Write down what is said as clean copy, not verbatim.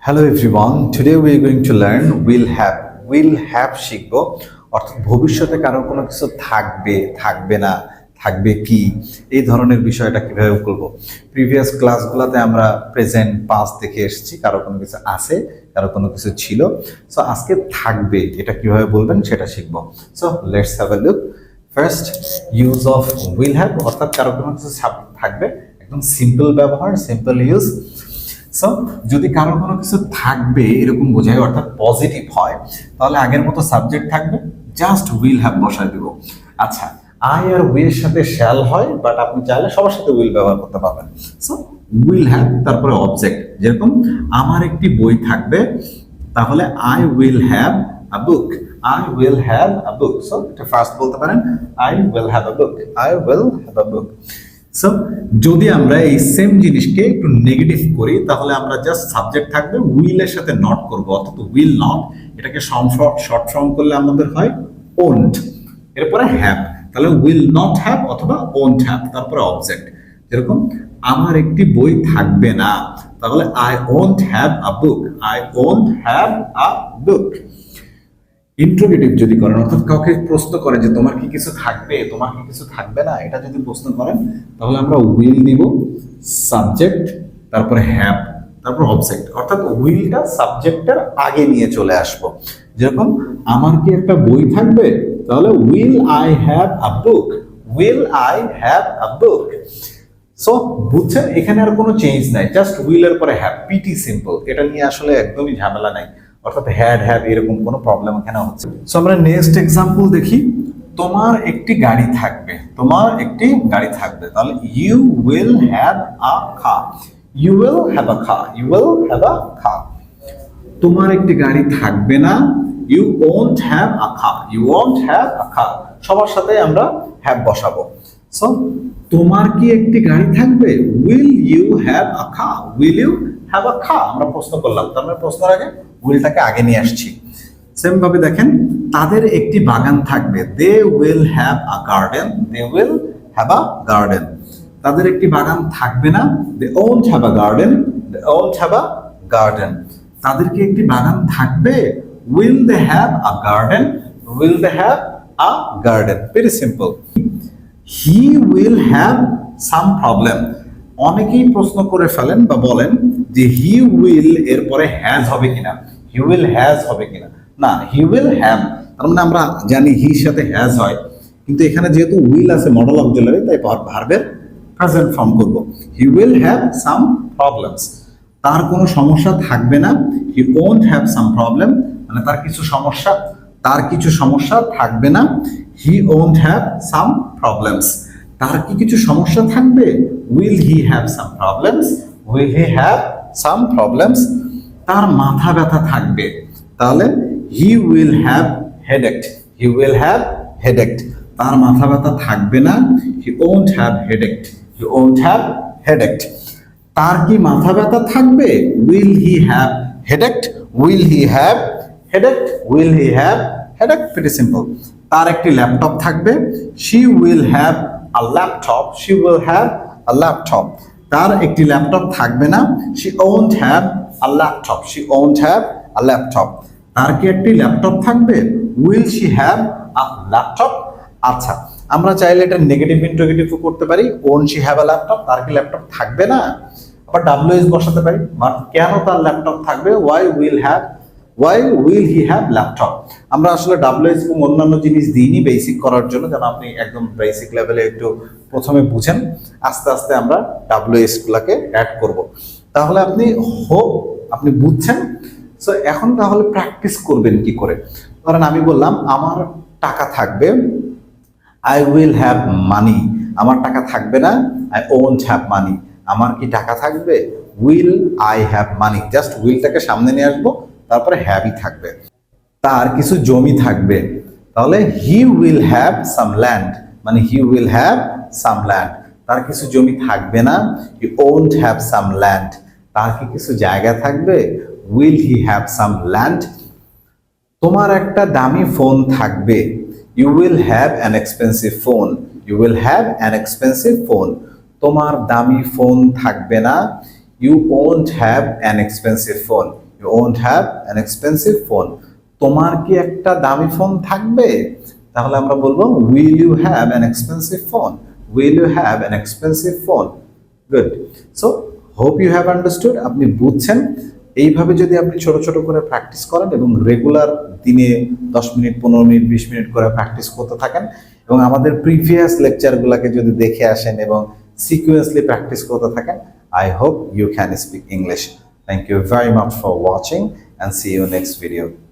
Hello everyone. Today we are going to learn will have. Will have শিখবো অর্থাৎ ভবিষ্যতে কারো কোনো কিছু থাকবে থাকবে না থাকবে কি এই ধরনের বিষয়টা কিভাবে করব। প্রিভিয়াস ক্লাসগুলোতে আমরা প্রেজেন্ট পাস্ট দেখে এসেছি, কারো কোনো কিছু আছে, কারো কোনো কিছু ছিল। সো আজকে থাকবে এটা কিভাবে বলবেন সেটা শিখবো। So let's have a look. First, use of will have অর্থাৎ কারো কোনো কিছু থাকবে, একদম সিম্পল ব্যবহার, সিম্পল ইউজ। সো যদি কারো কোনো কিছু থাকবে এরকম বোঝায় অর্থাৎ পজিটিভ হয়, তাহলে আগের মতো সাবজেক্ট থাকবে, জাস্ট উইল হ্যাভ বসায় দেব। আচ্ছা, আই আর উইল সাথে শ্যাল হয়, বাট আপনি চাইলে সবার সাথে উইল ব্যবহার করতে পারবেন। সো উইল হ্যাভ তারপরে অবজেক্ট, যেরকম আমার একটি বই থাকবে, তাহলে I will have a book. I will have a book. So এটা ফার্স্ট বলতে পারেন, I will have a book. I will have a book. So যদি আমরা এই সেম জিনিসকে একটু নেগেটিভ করি, তাহলে আমরা জাস্ট সাবজেক্ট থাকবে, উইলের সাথে নট করব, অর্থাৎ উইল নট। এটাকে শর্ট ফর্ম করলে আমাদের হয় ওন্ট, এরপরে হ্যাভ। তাহলে উইল নট হ্যাভ অথবা ওন্ট হ্যাভ, তারপরে অবজেক্ট। যেরকম আমার একটি বই থাকবে না, তাহলে I won't have a book. I won't have a book. Interrogative যদি করেন, অর্থাৎ কাউকে প্রশ্ন করে যে তোমার কি কিছু থাকবে, তোমার কি কিছু থাকবে না, এটা যদি প্রশ্ন করেন, তাহলে আমরা উইল দিব, সাবজেক্ট, তারপরে হ্যাভ, তারপর অবজেক্ট। অর্থাৎ উইলটা সাবজেক্টের আগে নিয়ে চলে আসবো। যেরকম আমার কি একটা বই থাকবে, তাহলে will I have a book. Will I have a book. So বুঝছেন, এখানে আর কোনো চেঞ্জ নাই, জাস্ট উইলের পরে হ্যাভ, পিটি সিম্পল। এটা নিয়ে আসলে একদমই ঝামেলা নাই, অর্থাৎ হ্যাড হ্যাভ এরকম কোনো প্রবলেম এখানে হচ্ছে। সো আমরা নেক্সট এক্সাম্পল দেখি। তোমার একটি গাড়ি থাকবে, তোমার একটি গাড়ি থাকবে, তাহলে you will have a car. You will have a car. You will have a car. তোমার একটি গাড়ি থাকবে না, you won't have a car. You won't have a car. সবার সাথে আমরা হ্যাভ বসাবো। সো তোমার কি একটি গাড়ি থাকবে, will you have a car. Will you have a car. আমরা প্রশ্ন করলাম, তার মানে প্রশ্নের আগে উইলটাকে আগে নিয়ে আসছি। সেম ভাবে দেখেন, তাদের একটি বাগান থাকবে, they will have a garden. They will have a garden. তাদের একটি বাগান থাকবে না, they won't have a garden. They won't have a garden. তাদের কি একটি বাগান থাকবে, will they have a garden. Will they have a garden. Very simple. He will have some problem. অনেকেই প্রশ্ন করে ফেলেন বা বলেন যে হি উইল এরপরে হ্যাজ হবে কিনা, হি উইল হ্যাজ হবে কিনা। না, হি উইল হ্যাভ, তার মানে আমরা জানি হির সাথে হ্যাজ হয়, কিন্তু এখানে যেহেতু উইল আছে মডেল অক্সিলারি, তাই ভার্বের প্রেজেন্ট ফর্ম করব। হি উইল হ্যাভ সাম প্রবলেমস। তার কোনো সমস্যা থাকবে না, he won't have some problem, মানে তার কিছু সমস্যা থাকবে না, he won't have some problems. তার কি কিছু সমস্যা থাকবে, will he have some problems. Will he have some problems. তার মাথা ব্যথা থাকবে, তাহলে he will have headache. He will have headache. তার মাথা ব্যথা থাকবে না, he won't have headache. He won't have headache. তার কি মাথা ব্যথা থাকবে, will he have headache. Will he have headache. Will he have headache. Very simple. তার একটি ল্যাপটপ থাকবে, she will have a laptop. She will have a laptop. তার একটি ল্যাপটপ থাকবে না, she won't have a laptop. She won't have a laptop. তার কি একটি ল্যাপটপ থাকবে, will she have a laptop. আচ্ছা, আমরা চাইলে এটা নেগেটিভ ইন্টারোগেটিভও করতে পারি, won't she have a laptop, তার কি ল্যাপটপ থাকবে না। আবার ডাব্লিউএস বসাতে পারি, বাট কেন তার ল্যাপটপ থাকবে, why will he have laptop. আমরা আসলে ডাব্লিউএস এবং অন্যান্য জিনিস দিইনি বেসিক করার জন্য, যেন আপনি একদম বেসিক লেভেলে একটু প্রথমে বুঝেন, আস্তে আস্তে আমরা ডাব্লিউএস গুলাকে অ্যাড করব। তাহলে আপনি বুঝছেন। সো এখন তাহলে প্র্যাকটিস করবেন কি করে। ধরেন আমি বললাম আমার টাকা থাকবে, আই উইল হ্যাভ মানি। আমার টাকা থাকবে না, আই ওন্ট হ্যাভ মানি। আমার কি টাকা থাকবে, will I have money. Just উইলটাকে সামনে নিয়ে আসবো, তারপরে হ্যাভই থাকবে। তার কিছু জমি থাকবে, তাহলে he will have some land, মানে he will have some land. তার কিছু জমি থাকবে না, he won't have some land. তার কি কিছু জায়গা থাকবে, will he have some land. তোমার একটা দামি ফোন থাকবে, you will have an expensive phone. You will have an expensive phone. তোমার দামি ফোন থাকবে না, you won't have an expensive phone. You won't have an expensive phone. তোমার কি একটা দামি ফোন থাকবে? তাহলে আমরা বলবো will you have an expensive phone, will you have an expensive phone. Good. So hope you have understood. আপনি বুঝছেন। এইভাবে যদি আপনি ছোট ছোট করে প্র্যাকটিস করেন এবং রেগুলার দিনে 10 মিনিট 15 মিনিট 20 মিনিট করে প্র্যাকটিস করতে থাকেন এবং আমাদের প্রিভিয়াস লেকচারগুলোকে যদি দেখে আসেন এবং সিকুয়েন্সলি প্র্যাকটিস করতে থাকেন, I hope you can speak English. Thank you very much for watching and see you next video.